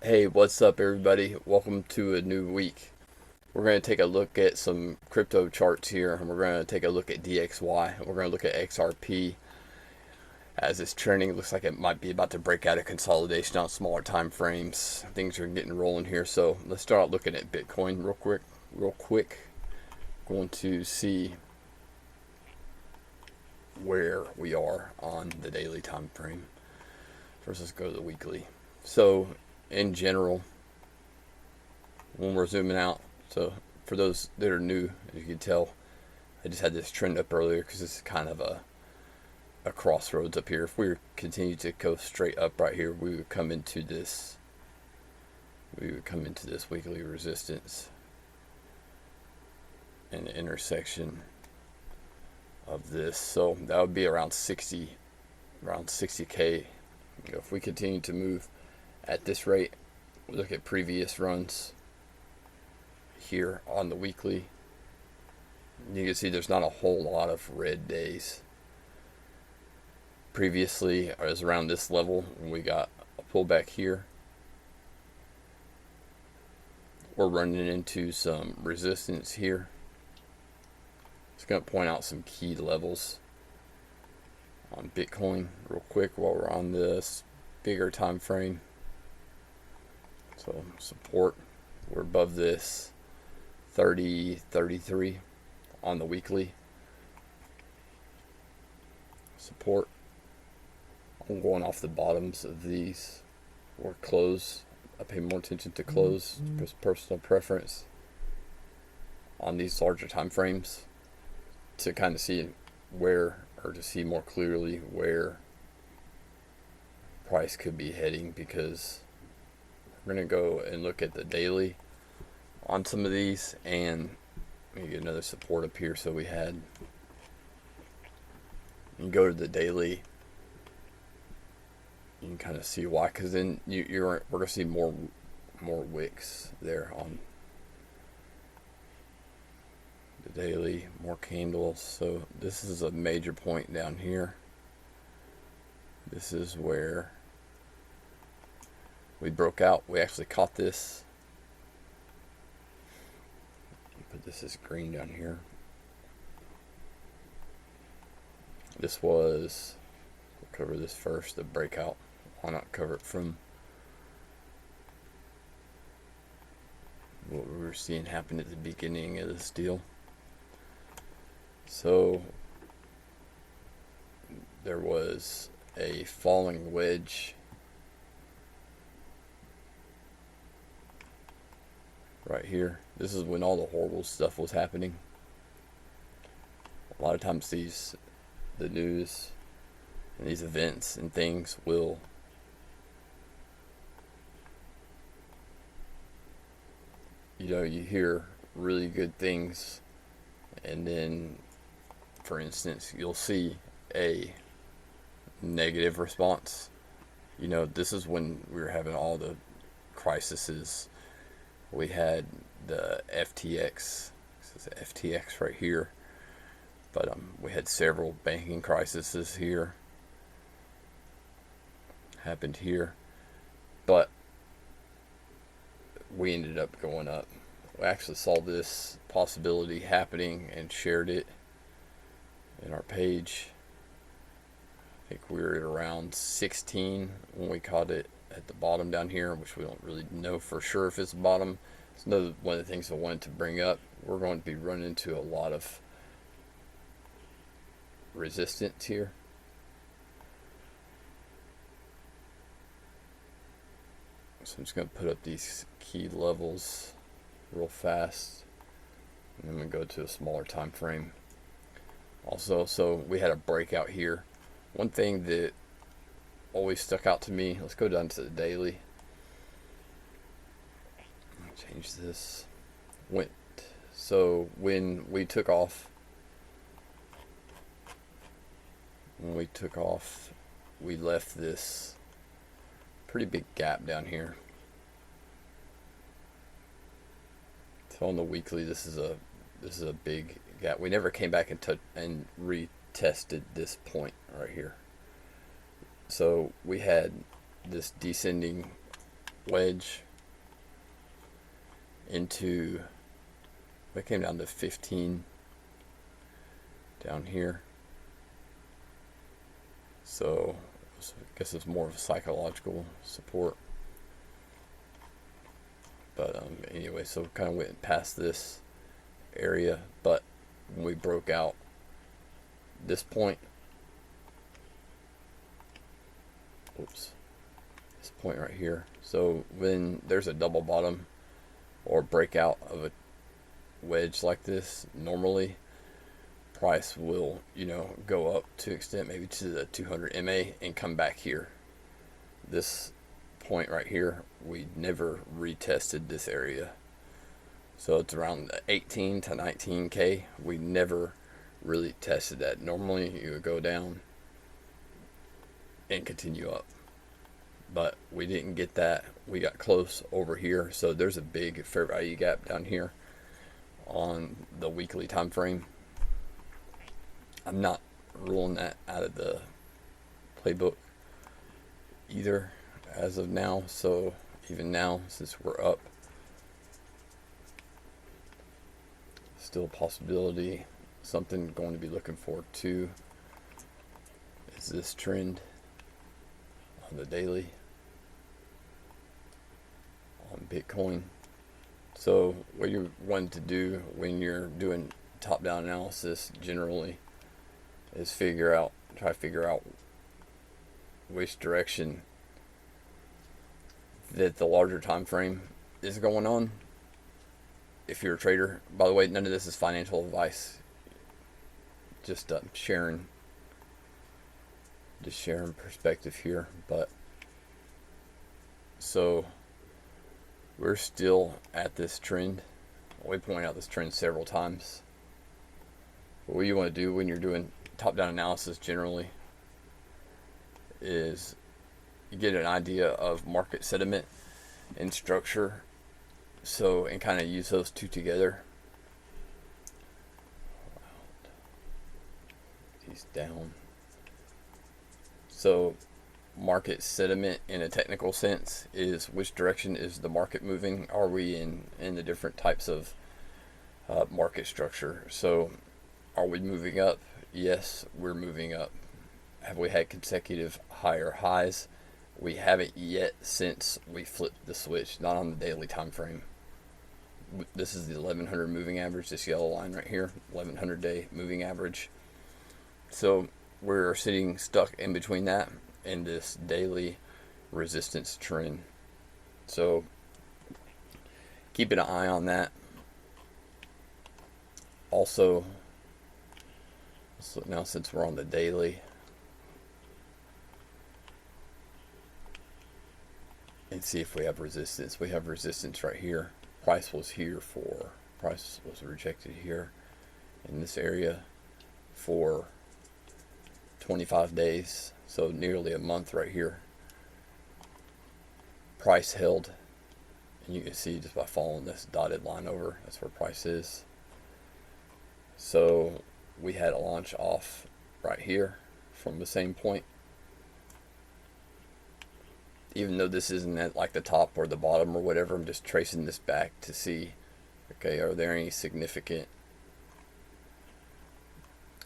Hey, what's up, everybody? Welcome to a new week. We're going to take a look at some crypto charts here, and we're going to take a look at DXY. We're going to look at XRP as it's trending. It looks like it might be about to break out of consolidation on smaller time frames. Things are getting rolling here, so let's start out looking at Bitcoin real quick. Going to see where we are on the daily time frame. First, let's go to the weekly. So, in general, when we're zooming out. So for those that are new, as you can tell, I just had this trend up earlier because it's kind of a crossroads up here. If we continue to go straight up right here, we would come into this. We would come into this weekly resistance and the intersection of this. So that would be around 60k. If we continue to move at this rate, we look at previous runs here on the weekly, you can see there's not a whole lot of red days. Previously, it was around this level when we got a pullback here. We're running into some resistance here. Just going to point out some key levels on Bitcoin real quick while we're on this bigger time frame. So support, we're above this 33 on the weekly. Support, I'm going off the bottoms of these or close. I pay more attention to close, just personal preference on these larger time frames to kind of see where, or to see more clearly where price could be heading, because we're going to go and look at the daily on some of these, and we get another support up here. So we had, you go to the daily, you can kind of see why, because then we're going to see more wicks there on the daily, more candles. So this is a major point down here. This is where we broke out. We actually caught this. Put this as green down here. This was, we'll cover this first, the breakout. Why not cover it from what we were seeing happen at the beginning of this deal? So there was a falling wedge right here. This is when all the horrible stuff was happening. A lot of times the news and these events and things will you hear really good things, and then, for instance, you'll see a negative response. This is when we were having all the crises. We had the FTX. This is FTX right here. But we had several banking crises here. Happened here. But we ended up going up. We actually saw this possibility happening and shared it in our page. I think we were at around 16 when we caught it at the bottom down here, which we don't really know for sure if it's the bottom. It's another one of the things I wanted to bring up. We're going to be running into a lot of resistance here. So I'm just going to put up these key levels real fast, and then we go to a smaller time frame. Also, so we had a breakout here. One thing that always stuck out to me, let's go down to the daily. Change this. So when we took off, we left this pretty big gap down here. So on the weekly, this is a big gap. We never came back and retested this point right here. So we had this descending wedge into, it came down to 15 down here. So I guess it's more of a psychological support. But anyway, so kind of went past this area, but when we broke out this point, oops, this point right here. So when there's a double bottom or breakout of a wedge like this, normally price will, you know, go up to extent maybe to the 200 MA and come back here. This point right here, we never retested this area. So it's around 18 to 19K. We never really tested that. Normally you would go down and continue up, but we didn't get that. We got close over here. So there's a big fair value gap down here on the weekly time frame. I'm not ruling that out of the playbook either as of now. So even now, since we're up, still a possibility. Something going to be looking forward to is this trend on the daily on Bitcoin. So what you want to do when you're doing top-down analysis generally is try to figure out which direction that the larger time frame is going on. If you're a trader, by the way, none of this is financial advice. Just sharing perspective here. But so we're still at this trend. We point out this trend several times. But what you want to do when you're doing top-down analysis generally is you get an idea of market sentiment and structure. So, and kind of use those two together. He's down. So, market sentiment in a technical sense is which direction is the market moving? Are we in the different types of market structure? So, are we moving up? Yes, we're moving up. Have we had consecutive higher highs? We haven't yet since we flipped the switch, not on the daily time frame. This is the 1100 moving average, this yellow line right here, 1100 day moving average. So we're sitting stuck in between that and this daily resistance trend. So keeping an eye on that. Also, so now since we're on the daily, and see if we have resistance. We have resistance right here. Price was rejected here in this area for 25 days, so nearly a month right here. Price held, and you can see just by following this dotted line over, that's where price is. So we had a launch off right here from the same point. Even though this isn't at like the top or the bottom or whatever, I'm just tracing this back to see, okay, are there any significant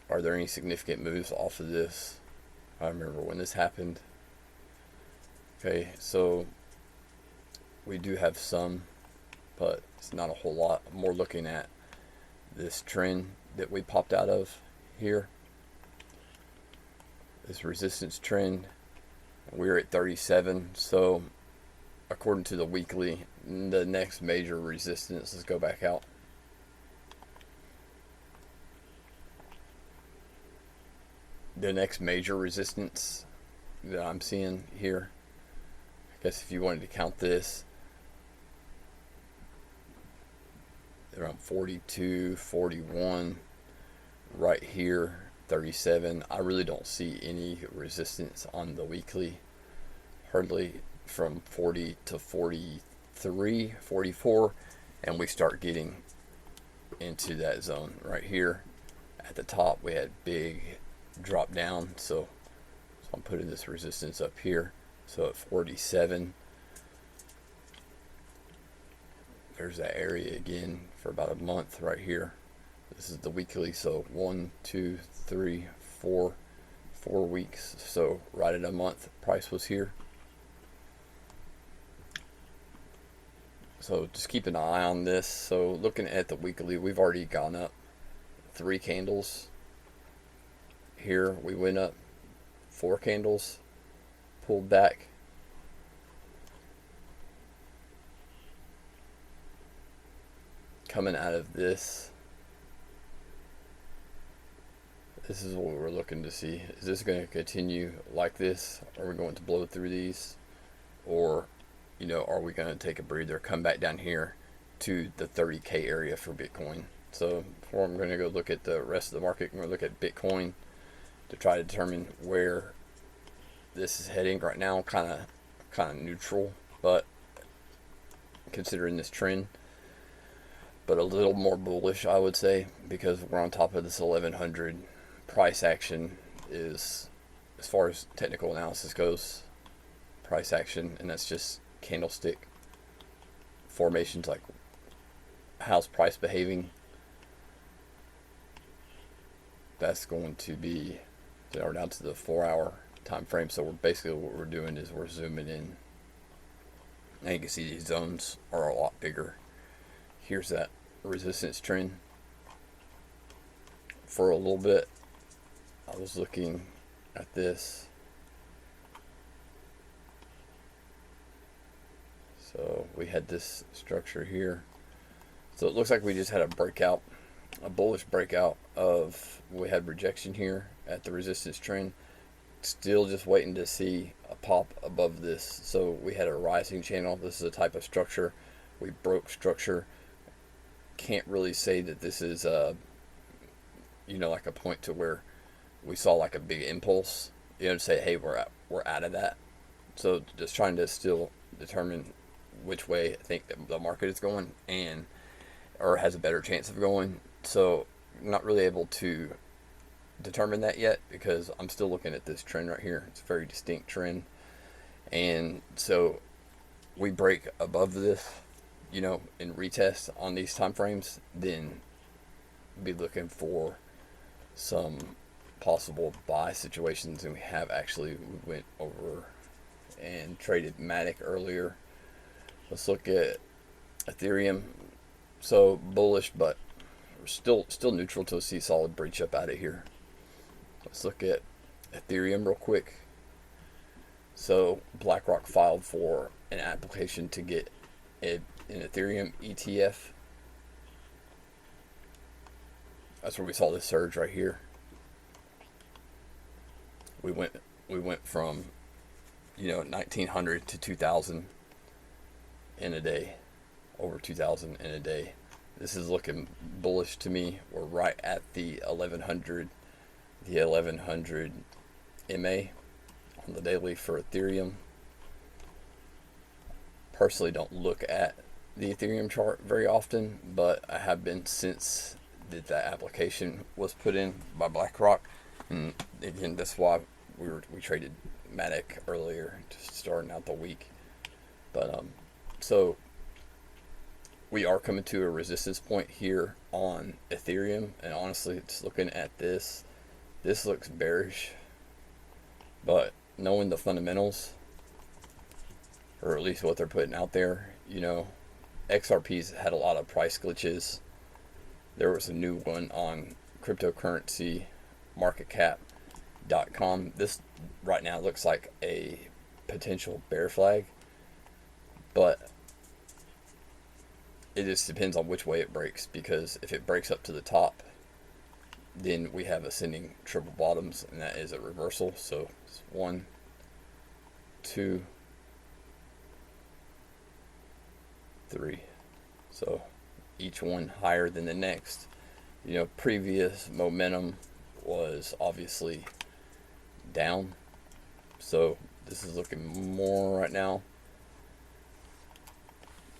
moves off of this? I remember when this happened. Okay, so we do have some, but it's not a whole lot. I'm more looking at this trend that we popped out of here, this resistance trend. We're at 37, so according to the weekly, the next major resistance, let's go back out. The next major resistance that I'm seeing here, I guess if you wanted to count this, around 42, 41, right here, 37. I really don't see any resistance on the weekly, hardly, from 40 to 43, 44, and we start getting into that zone right here. At the top we had big drop down, so I'm putting this resistance up here. So at 47, there's that area again for about a month right here. This is the weekly, so 1, 2, 3, 4, 4 weeks. So right at a month, price was here. So just keep an eye on this. So looking at the weekly, we've already gone up 3 candles. Here we went up 4 candles, pulled back. Coming out of this, this is what we're looking to see. Is this going to continue like this? Are we going to blow through these? Or, are we going to take a breather, come back down here to the 30K area for Bitcoin? So before I'm going to go look at the rest of the market, I'm going to look at Bitcoin to try to determine where this is heading. Right now, kind of neutral, but considering this trend, but a little more bullish, I would say, because we're on top of this 1100. Price action is, as far as technical analysis goes, price action, and that's just candlestick formations, like how's price behaving. That's going to be, we're down to the 4-hour time frame. So we're basically, what we're doing is we're zooming in, and you can see these zones are a lot bigger. Here's that resistance trend. For a little bit, I was looking at this. So we had this structure here. So it looks like we just had a breakout, a bullish breakout of, we had rejection here at the resistance trend. Still just waiting to see a pop above this. So we had a rising channel. This is a type of structure. We broke structure. Can't really say that this is like a point to where we saw like a big impulse, to say, hey, we're out of that. So just trying to still determine which way I think the market is going, or has a better chance of going. So I'm not really able to determine that yet, because I'm still looking at this trend right here. It's a very distinct trend, and so we break above this, and retest on these time frames, then be looking for some possible buy situations. And we have actually, we went over and traded Matic earlier. Let's look at Ethereum. So bullish, but we're still neutral till we see solid breach up out of here. Let's look at Ethereum real quick. So BlackRock filed for an application to get an Ethereum ETF. That's where we saw this surge right here. We went from 1900 to 2000 in a day, over 2000 in a day. This is looking bullish to me. We're right at the 1100 MA on the daily for Ethereum. Personally, don't look at the Ethereum chart very often, but I have been since that application was put in by BlackRock. And again, that's why we traded Matic earlier, just starting out the week. But so we are coming to a resistance point here on Ethereum, and honestly, just looking at this looks bearish. But knowing the fundamentals, or at least what they're putting out there, XRP's had a lot of price glitches. There was a new one on cryptocurrency marketcap.com. This right now looks like a potential bear flag, but it just depends on which way it breaks, because if it breaks up to the top, then we have ascending triple bottoms, and that is a reversal. So it's 1, 2, 3. So each one higher than the next. Previous momentum was obviously down, so this is looking more right now.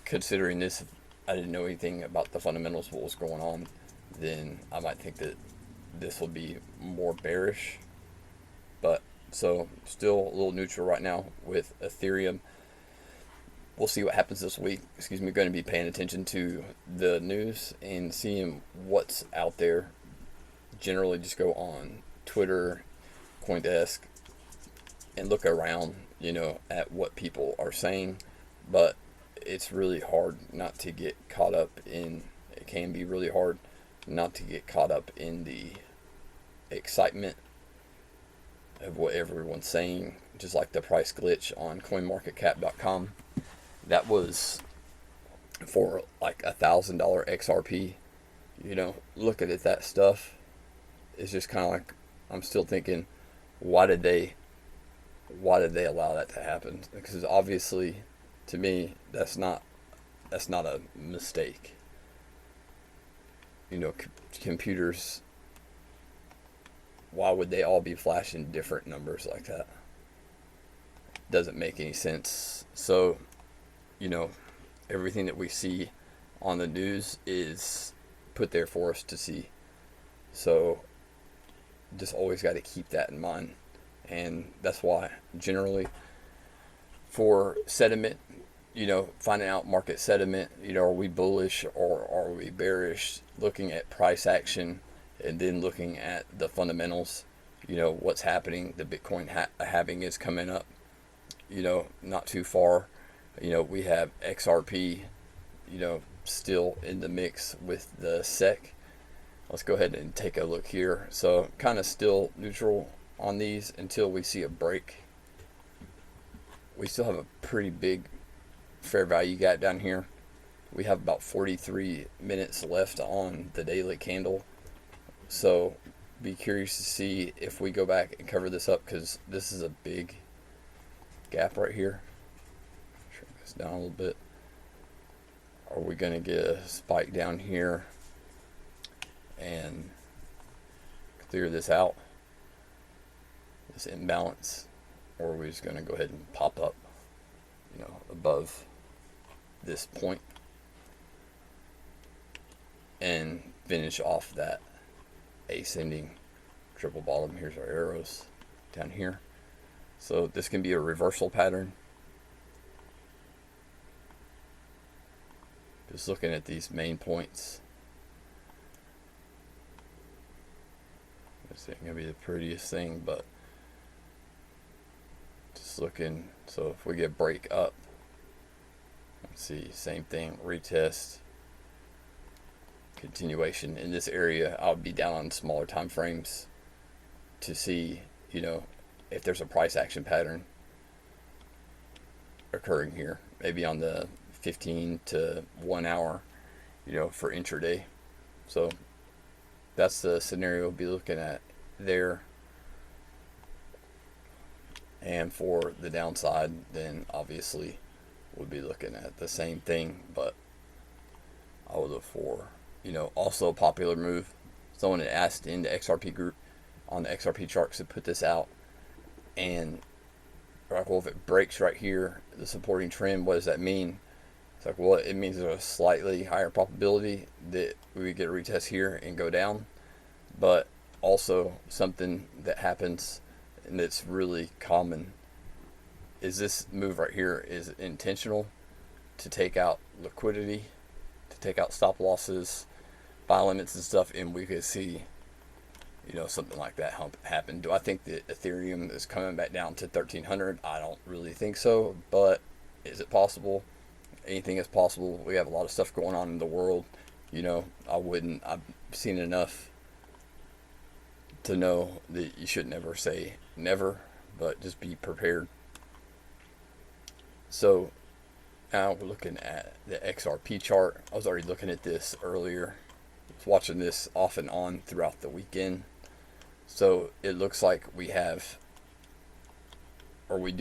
Considering this, if I didn't know anything about the fundamentals, what was going on, then I might think that this will be more bearish. But so still a little neutral right now with Ethereum. we'll see what happens this week. Excuse me, going to be paying attention to the news and seeing what's out there. Generally, just go on Twitter, CoinDesk, and look around, at what people are saying. But it's really hard not to get caught up in. It can be really hard not to get caught up in the excitement of what everyone's saying. Just like the price glitch on CoinMarketCap.com. That was for like $1,000 XRP. Looking at that stuff, it's just kind of like, I'm still thinking, why did they allow that to happen? Because obviously, to me, that's not a mistake. Computers, why would they all be flashing different numbers like that? Doesn't make any sense. So, everything that we see on the news is put there for us to see. So, just always got to keep that in mind. And that's why, generally, for sentiment, finding out market sentiment, are we bullish or are we bearish, looking at price action, and then looking at the fundamentals, what's happening. The Bitcoin halving is coming up, not too far. We have XRP, still in the mix with the SEC. Let's go ahead and take a look here. So kind of still neutral on these until we see a break. We still have a pretty big fair value gap down here. We have about 43 minutes left on the daily candle. So be curious to see if we go back and cover this up, because this is a big gap right here. Shrink this down a little bit. Are we going to get a spike down here and clear this out, this imbalance, or are we just going to go ahead and pop up, above this point and finish off that ascending triple bottom? Here's our arrows down here. So this can be a reversal pattern. Just looking at these main points. This ain't gonna be the prettiest thing, but just looking. So if we get break up, let's see, same thing, retest, continuation in this area. I'll be down on smaller time frames to see, if there's a price action pattern occurring here, maybe on the 15 to 1 hour, for intraday. So that's the scenario we'll be looking at there. And for the downside, then obviously we'll be looking at the same thing, but I would look for, also a popular move. Someone had asked in the XRP group on the XRP charts to put this out, and like, well, if it breaks right here, the supporting trend, what does that mean? It's like, well, it means there's a slightly higher probability that we would get a retest here and go down, but also something that happens and that's really common is this move right here is intentional to take out liquidity, to take out stop losses, buy limits and stuff, and we could see, something like that happen. Do I think that Ethereum is coming back down to 1,300? I don't really think so, but is it possible? Anything is possible. We have a lot of stuff going on in the world. I've seen enough to know that you should never say never, but just be prepared. So now we're looking at the XRP chart. I was already looking at this earlier. I was watching this off and on throughout the weekend. So it looks like we do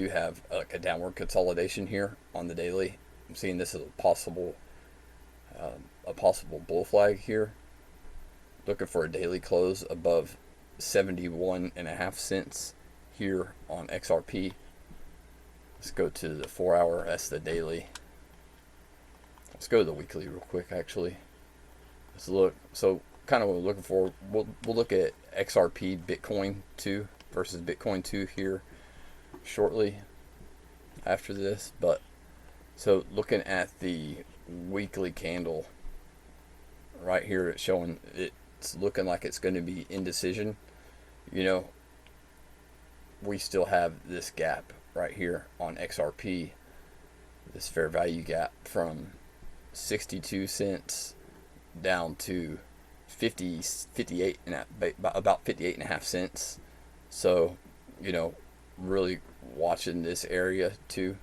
have a downward consolidation here on the daily. I'm seeing this as a possible bull flag here. Looking for a daily close above 71.5 cents here on XRP. Let's go to the 4 hour. That's the daily. Let's go to the weekly real quick, actually. Let's look. So kind of what we're looking for, we'll look at XRP Bitcoin 2 versus Bitcoin 2 here shortly after this, but So looking at the weekly candle right here, it's showing it's looking like it's going to be indecision. You know, we still have this gap right here on XRP, this fair value gap from 62 cents down to 58 and about 58 and a half cents. So, you know, really watching this area too.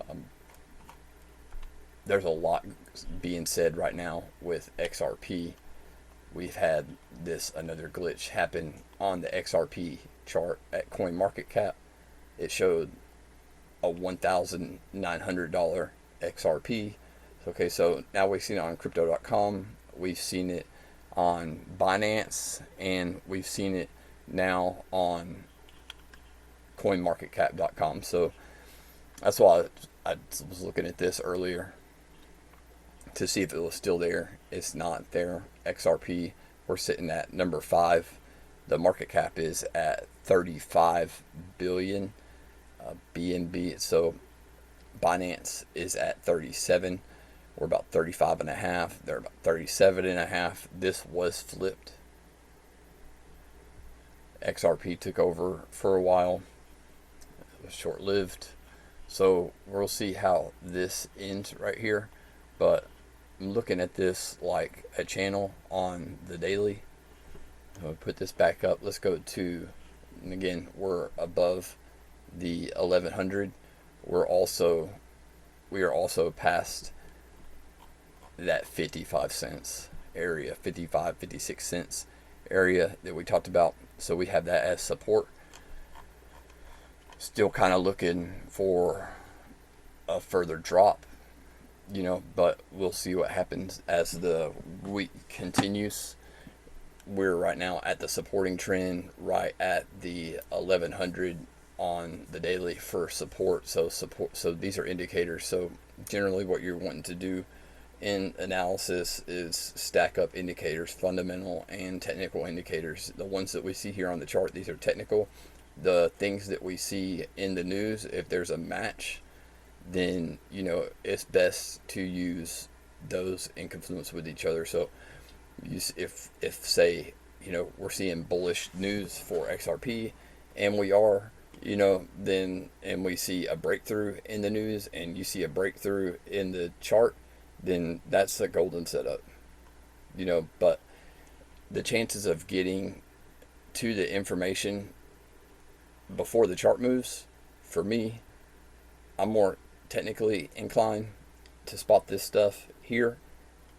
Um, there's a lot being said right now with XRP. We've had this another glitch happen on the XRP chart at CoinMarketCap. It showed a $1,900 XRP. Okay, so now we've seen it on crypto.com, we've seen it on Binance, and we've seen it now on coinmarketcap.com. So that's why I was looking at this earlier to see if it was still there. It's not there. XRP, we're sitting at number 5. The market cap is at 35 billion BNB. So Binance is at 37. We're about 35 and a half. They're about 37 and a half. This was flipped. XRP took over for a while. It was short-lived. So we'll see how this ends right here. But I'm looking at this like a channel on the daily. I'll put this back up. Let's go to, and again, we're above the 1100. We are also past that 55 cents area, 55, 56 cents area that we talked about. So we have that as support. Still kind of looking for a further drop, you know, but we'll see what happens as the week continues. We're right now at the supporting trend, right at the 1100 on the daily for support. So these are indicators. So generally what you're wanting to do in analysis is stack up indicators, fundamental and technical indicators. The ones that we see here on the chart, these are technical. The things that we see in the news, if there's a match, then, you know, it's best to use those in confluence with each other. So if say, you know, we're seeing bullish news for XRP, and we are, you know, then, and we see a breakthrough in the news, and you see a breakthrough in the chart, then that's a golden setup, you know. But the chances of getting to the information before the chart moves, for me, I'm more technically inclined to spot this stuff here,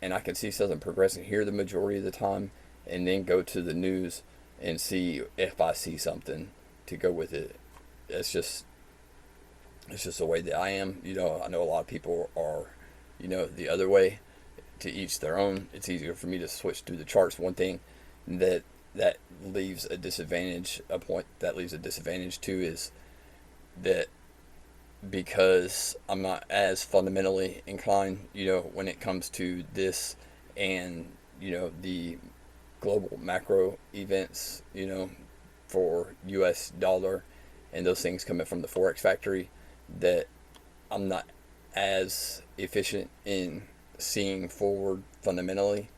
and I can see something progressing here the majority of the time, and then go to the news and see if I see something to go with it. It's just the way that I am. You know, I know a lot of people are, you know, the other way. To each their own. It's easier for me to switch through the charts. One thing that leaves a disadvantage, a point that leaves a disadvantage too, is that because I'm not as fundamentally inclined, you know, when it comes to this and, you know, the global macro events, you know, for US dollar and those things coming from the Forex factory, that I'm not as efficient in seeing forward fundamentally.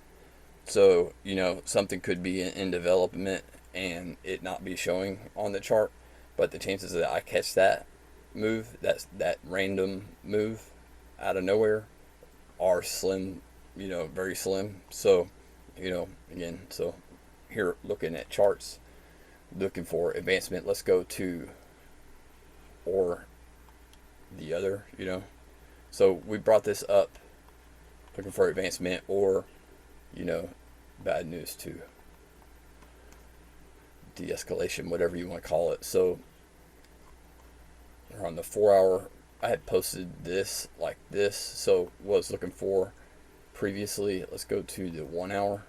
So, you know, something could be in development and it not be showing on the chart, but the chances that I catch that move, that random move out of nowhere, are slim, you know, very slim. So, you know, again, so here looking at charts, looking for advancement. Let's go to or the other, you know. So we brought this up looking for advancement or, you know, bad news to de-escalation, whatever you want to call it. So on the 4-hour, I had posted this like this. So what I was looking for previously, let's go to the 1 hour.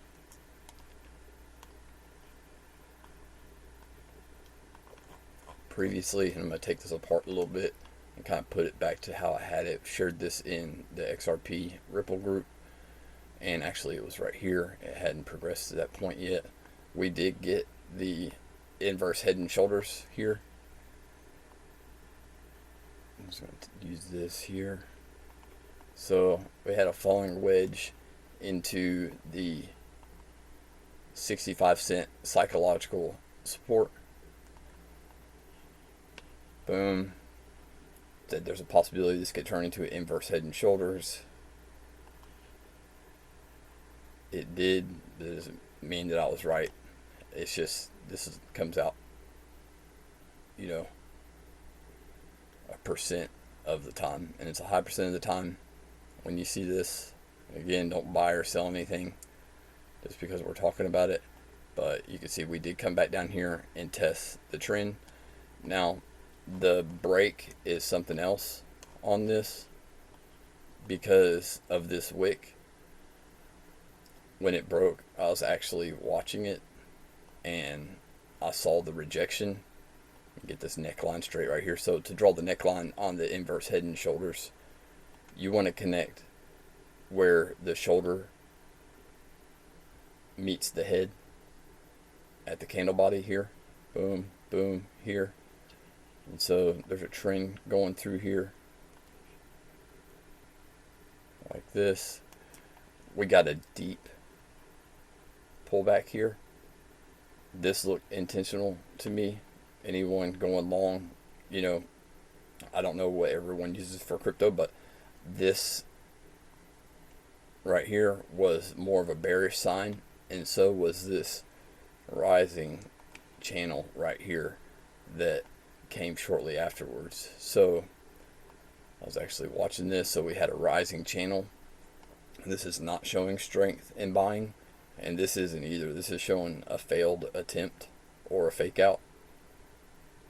Previously, and I'm going to take this apart a little bit and kind of put it back to how I had it. Shared this in the XRP Ripple group, and actually it was right here. It hadn't progressed to that point yet. We did get the inverse head and shoulders here. I'm just going to use this here. So we had a falling wedge into the 65 cent psychological support. Boom. Said there's a possibility this could turn into an inverse head and shoulders. It did. That doesn't mean that I was right. It's just comes out, you know, a percent of the time, and it's a high percent of the time when you see this. Again, don't buy or sell anything just because we're talking about it, but you can see we did come back down here and test the trend. Now the break is something else on this because of this wick. When it broke, I was actually watching it and I saw the rejection. Get this neckline straight right here. So to draw the neckline on the inverse head and shoulders, you want to connect where the shoulder meets the head at the candle body here. Boom, boom, here. And so there's a trend going through here like this. We got a deep pullback here. This looked intentional to me. Anyone going long, you know, I don't know what everyone uses for crypto, but this right here was more of a bearish sign, and so was this rising channel right here that came shortly afterwards. So I was actually watching this. So we had a rising channel. This is not showing strength in buying, and this isn't either. This is showing a failed attempt or a fake out.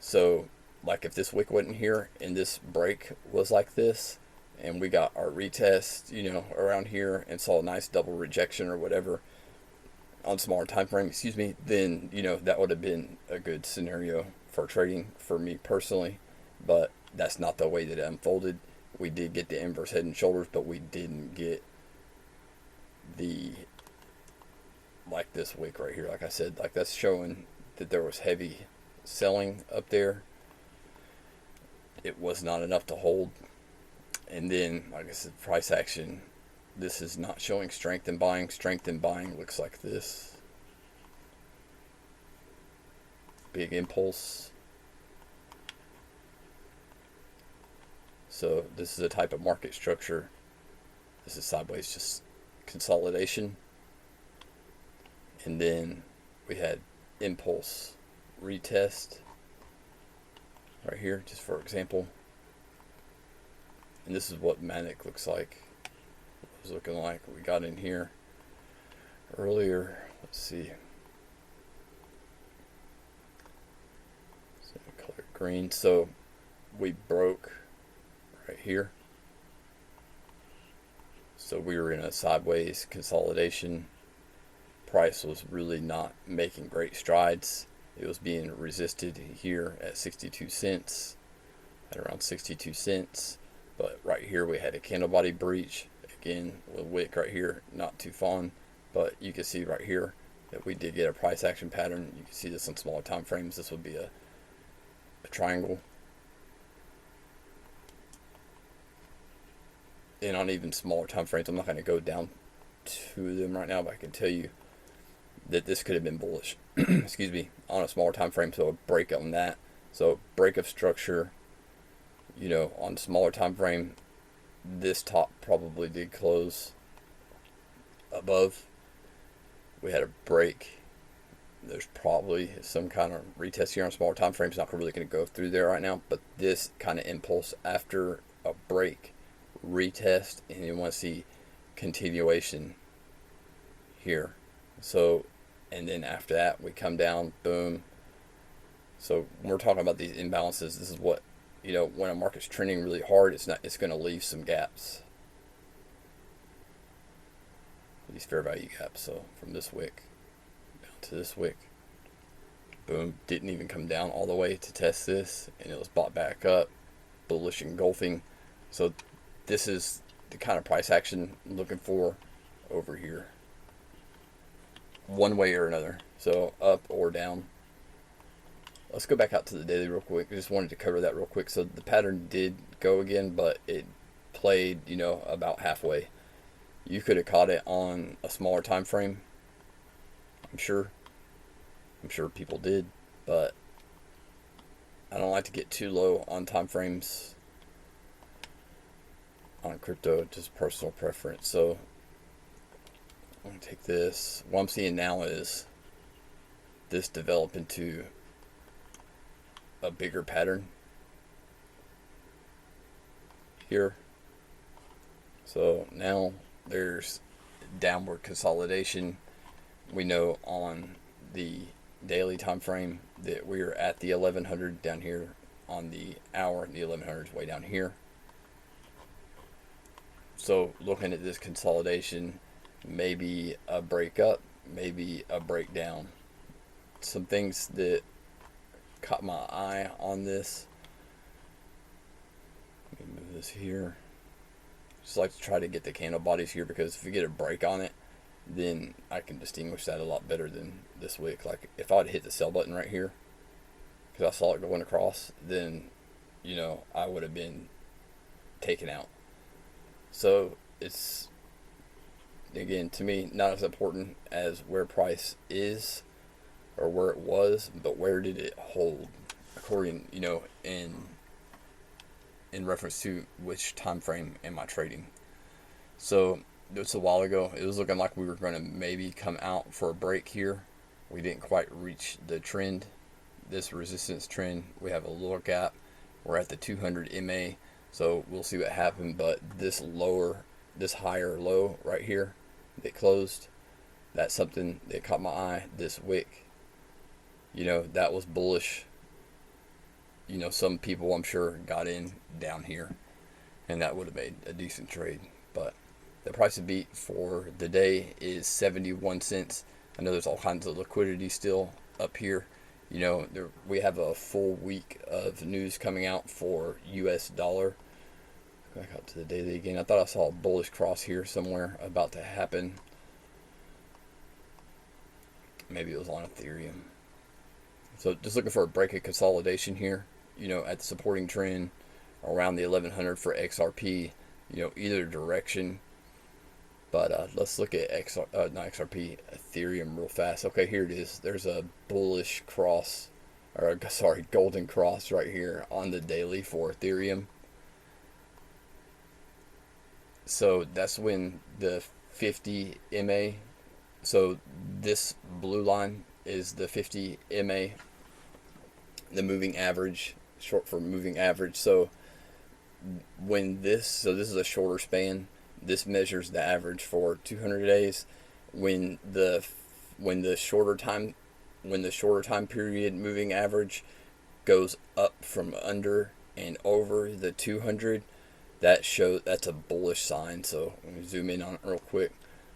So like if this wick wasn't here and this break was like this and we got our retest, you know, around here and saw a nice double rejection or whatever on smaller time frame, then, you know, that would have been a good scenario for trading for me personally. But that's not the way that it unfolded. We did get the inverse head and shoulders, but we didn't get the, like this wick right here. Like I said, like that's showing that there was heavy selling up there. It was not enough to hold. And then, like I said, price action, this is not showing strength in buying. Strength in buying looks like this. Big impulse. So this is a type of market structure. This is sideways, just consolidation. And then we had impulse retest right here, just for example. And this is what Manic looks like. It was looking like we got in here earlier. Let's see. So color green. So we broke right here. So we were in a sideways consolidation. Price was really not making great strides. It was being resisted here at 62 cents, at around 62 cents. But right here we had a candle body breach. Again, a wick right here, not too fond. But you can see right here that we did get a price action pattern. You can see this on smaller time frames. This would be a triangle. And on even smaller time frames, I'm not going to go down to them right now, but I can tell you that this could have been bullish. Excuse me, on a smaller time frame. So a break on that. So break of structure, you know, on smaller time frame, this top probably did close above. We had a break. There's probably some kind of retest here on smaller time frames. Not really going to go through there right now, but this kind of impulse after a break, retest, and you want to see continuation here. So, and then after that we come down, boom. So when we're talking about these imbalances, this is what, you know, when a market's trending really hard, it's going to leave some gaps, these fair value gaps. So from this wick down to this wick, boom, didn't even come down all the way to test this, and it was bought back up, bullish engulfing. So this is the kind of price action I'm looking for over here, one way or another. So up or down. Let's go back out to the daily real quick. I just wanted to cover that real quick. So the pattern did go again, but it played, you know, about halfway. You could have caught it on a smaller time frame. I'm sure. I'm sure people did, but I don't like to get too low on time frames on crypto, just personal preference. So I'm gonna take this. What I'm seeing now is this develop into a bigger pattern here. So now there's downward consolidation. We know on the daily time frame that we're at the 1100 down here on the hour, and the 1100 is way down here. So looking at this consolidation, maybe a breakup, maybe a breakdown. Some things that caught my eye on this. Let me move this here. Just like to try to get the candle bodies here, because if you get a break on it, then I can distinguish that a lot better than this wick. Like if I'd hit the sell button right here, because I saw it going across, then, you know, I would have been taken out. So it's, again, to me, not as important as where price is or where it was, but where did it hold, according, you know, in reference to which time frame am I trading. So just a while ago, it was looking like we were going to maybe come out for a break here. We didn't quite reach the trend, this resistance trend. We have a little gap. We're at the 200 MA, so we'll see what happened. But this higher low right here that closed, that's something that caught my eye. This wick, you know, that was bullish. You know, some people, I'm sure, got in down here, and that would have made a decent trade. But the price of beat for the day is 71 cents. I know there's all kinds of liquidity still up here. You know, we have a full week of news coming out for US dollar. Back out to the daily again. I thought I saw a bullish cross here somewhere about to happen. Maybe it was on Ethereum. So just looking for a break of consolidation here, you know, at the supporting trend around the 1100 for XRP, you know, either direction. But let's look at not XRP, Ethereum real fast. Okay, here it is. There's a bullish cross, or sorry, golden cross right here on the daily for Ethereum. So that's when the 50 MA, so this blue line is the 50 MA, the moving average, short for moving average. So when this is a shorter span. This measures the average for 200 days. When the shorter time period moving average goes up from under and over the 200, that's a bullish sign. So let me zoom in on it real quick.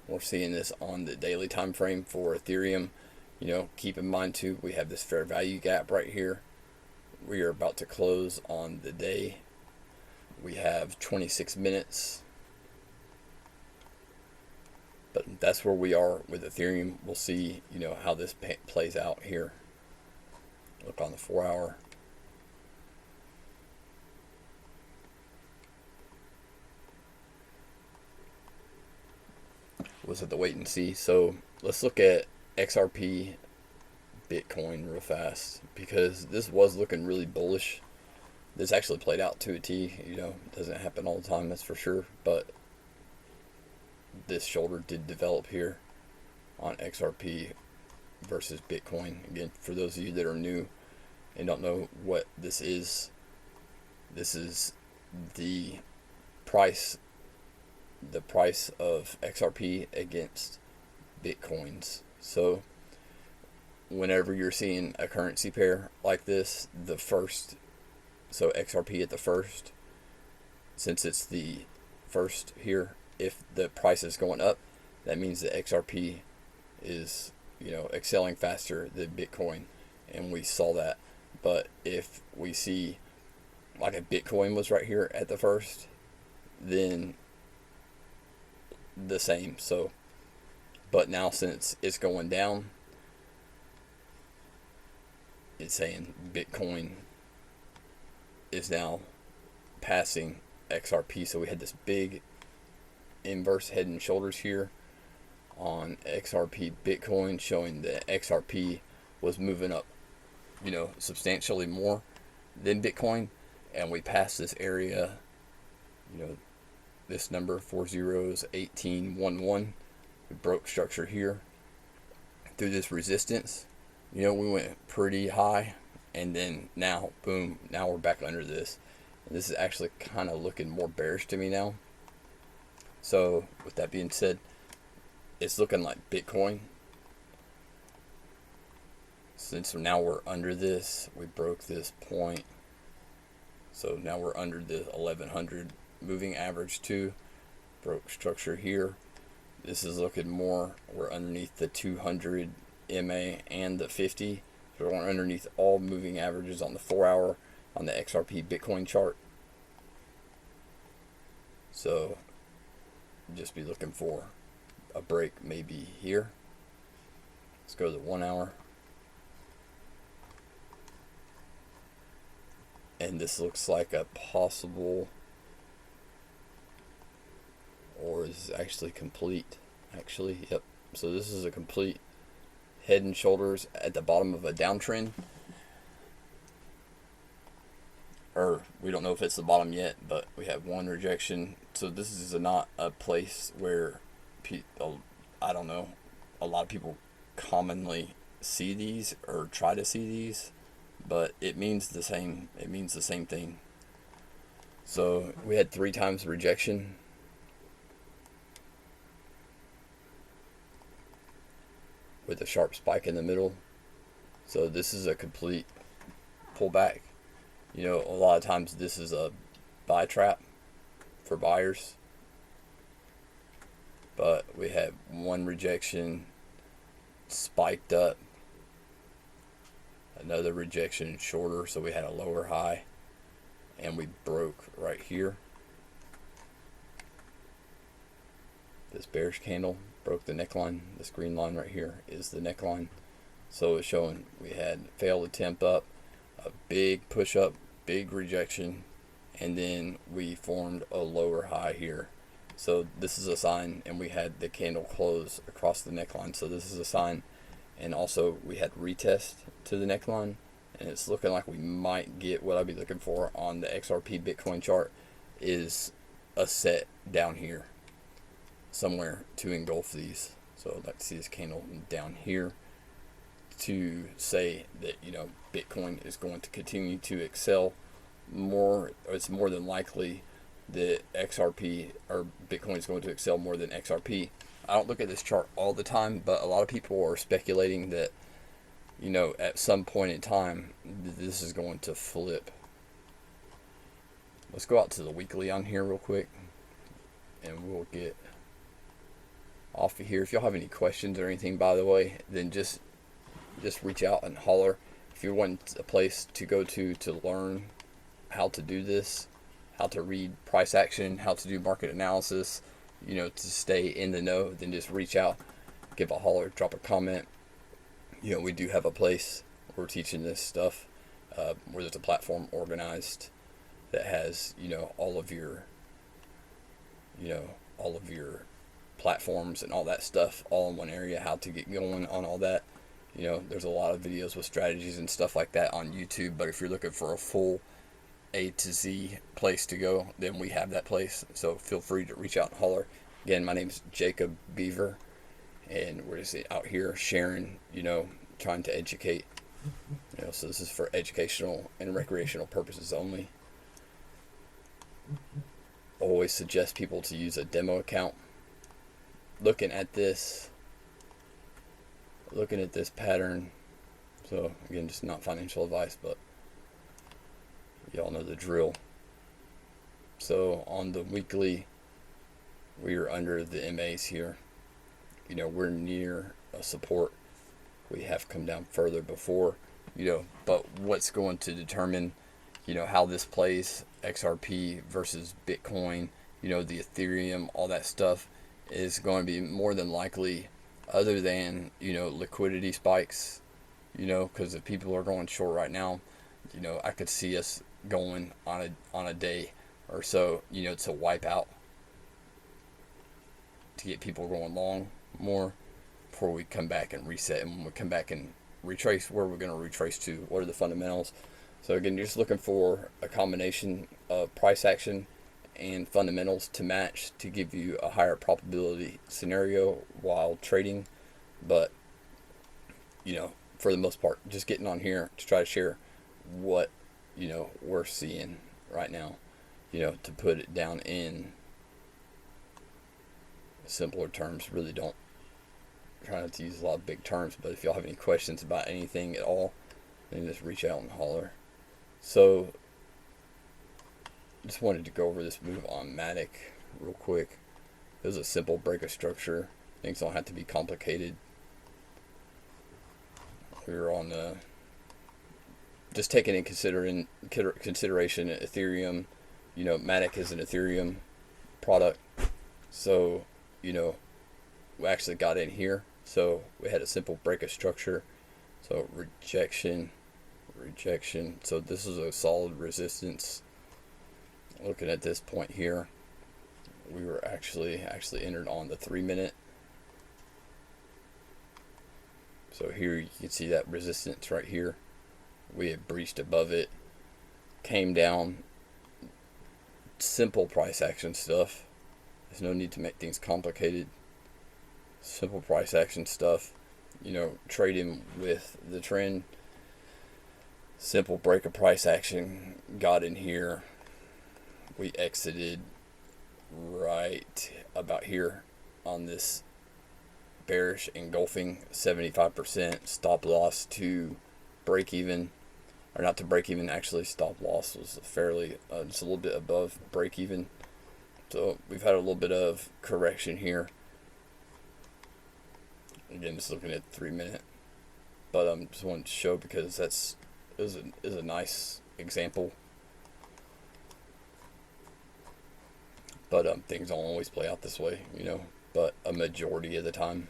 We're seeing this on the daily time frame for Ethereum. You know, keep in mind too, we have this fair value gap right here. We are about to close on the day. We have 26 minutes. But that's where we are with Ethereum. We'll see, you know, how this plays out here. Look on the 4 hour. We'll have to wait and see. So let's look at XRP, Bitcoin real fast, because this was looking really bullish. This actually played out to a T. You know, it doesn't happen all the time, that's for sure. But this shoulder did develop here on XRP versus Bitcoin. Again, for those of you that are new and don't know what this is the price of XRP against Bitcoins. So whenever you're seeing a currency pair like this, so XRP at the first, since it's the first here, if the price is going up, that means that XRP is, you know, excelling faster than Bitcoin, and we saw that. But if we see like a Bitcoin was right here at the first, then the same. So, but now since it's going down, it's saying Bitcoin is now passing XRP. So we had this big inverse head and shoulders here on XRP Bitcoin, showing that XRP was moving up, substantially more than Bitcoin. And we passed this area, this number, 40s1811. We broke structure here through this resistance. We went pretty high, and then now, boom, now we're back under this. And this is actually kind of looking more bearish to me now. So with that being said, it's looking like Bitcoin, since now we're under this, we broke this point. So now we're under the 1100 moving average too. Broke structure here. This is looking more, we're underneath the 200 MA and the 50. So we're underneath all moving averages on the 4 hour on the XRP Bitcoin chart. So just be looking for a break maybe here. Let's go to the 1 hour. And this looks like a possible, or is actually complete. Actually, yep. So this is a complete head and shoulders at the bottom of a downtrend. Or we don't know if it's the bottom yet, but we have one rejection. So this is not a place where I don't know, a lot of people commonly see these or try to see these, but it means the same. It means the same thing. So we had 3 times rejection. With a sharp spike in the middle. So this is a complete pullback. A lot of times this is a buy trap for buyers. But we had one rejection, spiked up. Another rejection shorter, so we had a lower high. And we broke right here. This bearish candle broke the neckline. This green line right here is the neckline. So it's showing we had failed attempt up, a big push up, big rejection, and then we formed a lower high here. So this is a sign, and we had the candle close across the neckline. So this is a sign. And also we had retest to the neckline, and it's looking like we might get what I'd be looking for on the XRP Bitcoin chart is a set down here somewhere to engulf these. So I'd like to see this candle down here to say that Bitcoin is going to continue to excel more. It's more than likely that XRP or Bitcoin is going to excel more than XRP. I don't look at this chart all the time, but a lot of people are speculating that at some point in time this is going to flip. Let's go out to the weekly on here real quick, and we'll get off of here. If y'all have any questions or anything, by the way, then just reach out and holler. If you want a place to go to learn how to do this, how to read price action, how to do market analysis, to stay in the know, then just reach out, give a holler, drop a comment. We do have a place where we're teaching this stuff, where there's a platform organized that has all of your platforms and all that stuff all in one area, how to get going on all that. There's a lot of videos with strategies and stuff like that on YouTube, but if you're looking for a full A to Z place to go, then we have that place. So feel free to reach out and holler. Again, my name's Jacob Beaver, and we're just out here sharing, trying to educate. So this is for educational and recreational purposes only. Always suggest people to use a demo account. Looking at this pattern. So again, just not financial advice, but y'all know the drill. So on the weekly, we are under the MAs here. We're near a support. We have come down further before, but what's going to determine, how this plays, XRP versus Bitcoin, the Ethereum, all that stuff, is going to be more than likely, other than, liquidity spikes, because if people are going short right now, I could see us going on a day or so, to wipe out, to get people going long more before we come back and reset. And when we come back and retrace, where we're going to retrace to, what are the fundamentals. So again, you're just looking for a combination of price action and fundamentals to match to give you a higher probability scenario while trading. But for the most part, just getting on here to try to share what we're seeing right now, to put it down in simpler terms. Really don't try not to use a lot of big terms, but if y'all have any questions about anything at all, then just reach out and holler. So just wanted to go over this move on Matic real quick. It was a simple break of structure. Things don't have to be complicated. We were on just taking in consideration Ethereum. Matic is an Ethereum product, so we actually got in here. So we had a simple break of structure. So rejection. So this is a solid resistance. Looking at this point here, we were actually entered on the 3-minute. So here you can see that resistance right here. We had breached above it, came down. Simple price action stuff. There's no need to make things complicated. Simple price action stuff. Trading with the trend. Simple break of price action. Got in here. We exited right about here on this bearish engulfing 75%. Stop loss to break even, or not to break even, actually stop loss was fairly just a little bit above break even. So we've had a little bit of correction here. Again, just looking at 3-minute, but just wanted to show because is a nice example. But things don't always play out this way, but a majority of the time.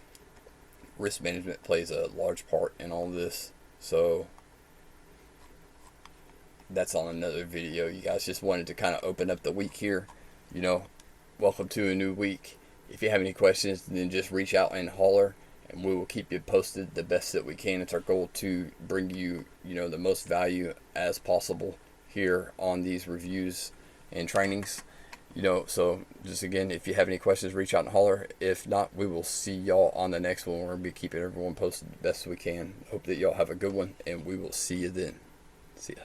Risk management plays a large part in all this. So that's on another video. You guys just wanted to kind of open up the week here. Welcome to a new week. If you have any questions, then just reach out and holler, and we will keep you posted the best that we can. It's our goal to bring you, the most value as possible here on these reviews and trainings. So just again, if you have any questions, reach out and holler. If not, we will see y'all on the next one. We're going to be keeping everyone posted the best we can. Hope that y'all have a good one, and we will see you then. See ya.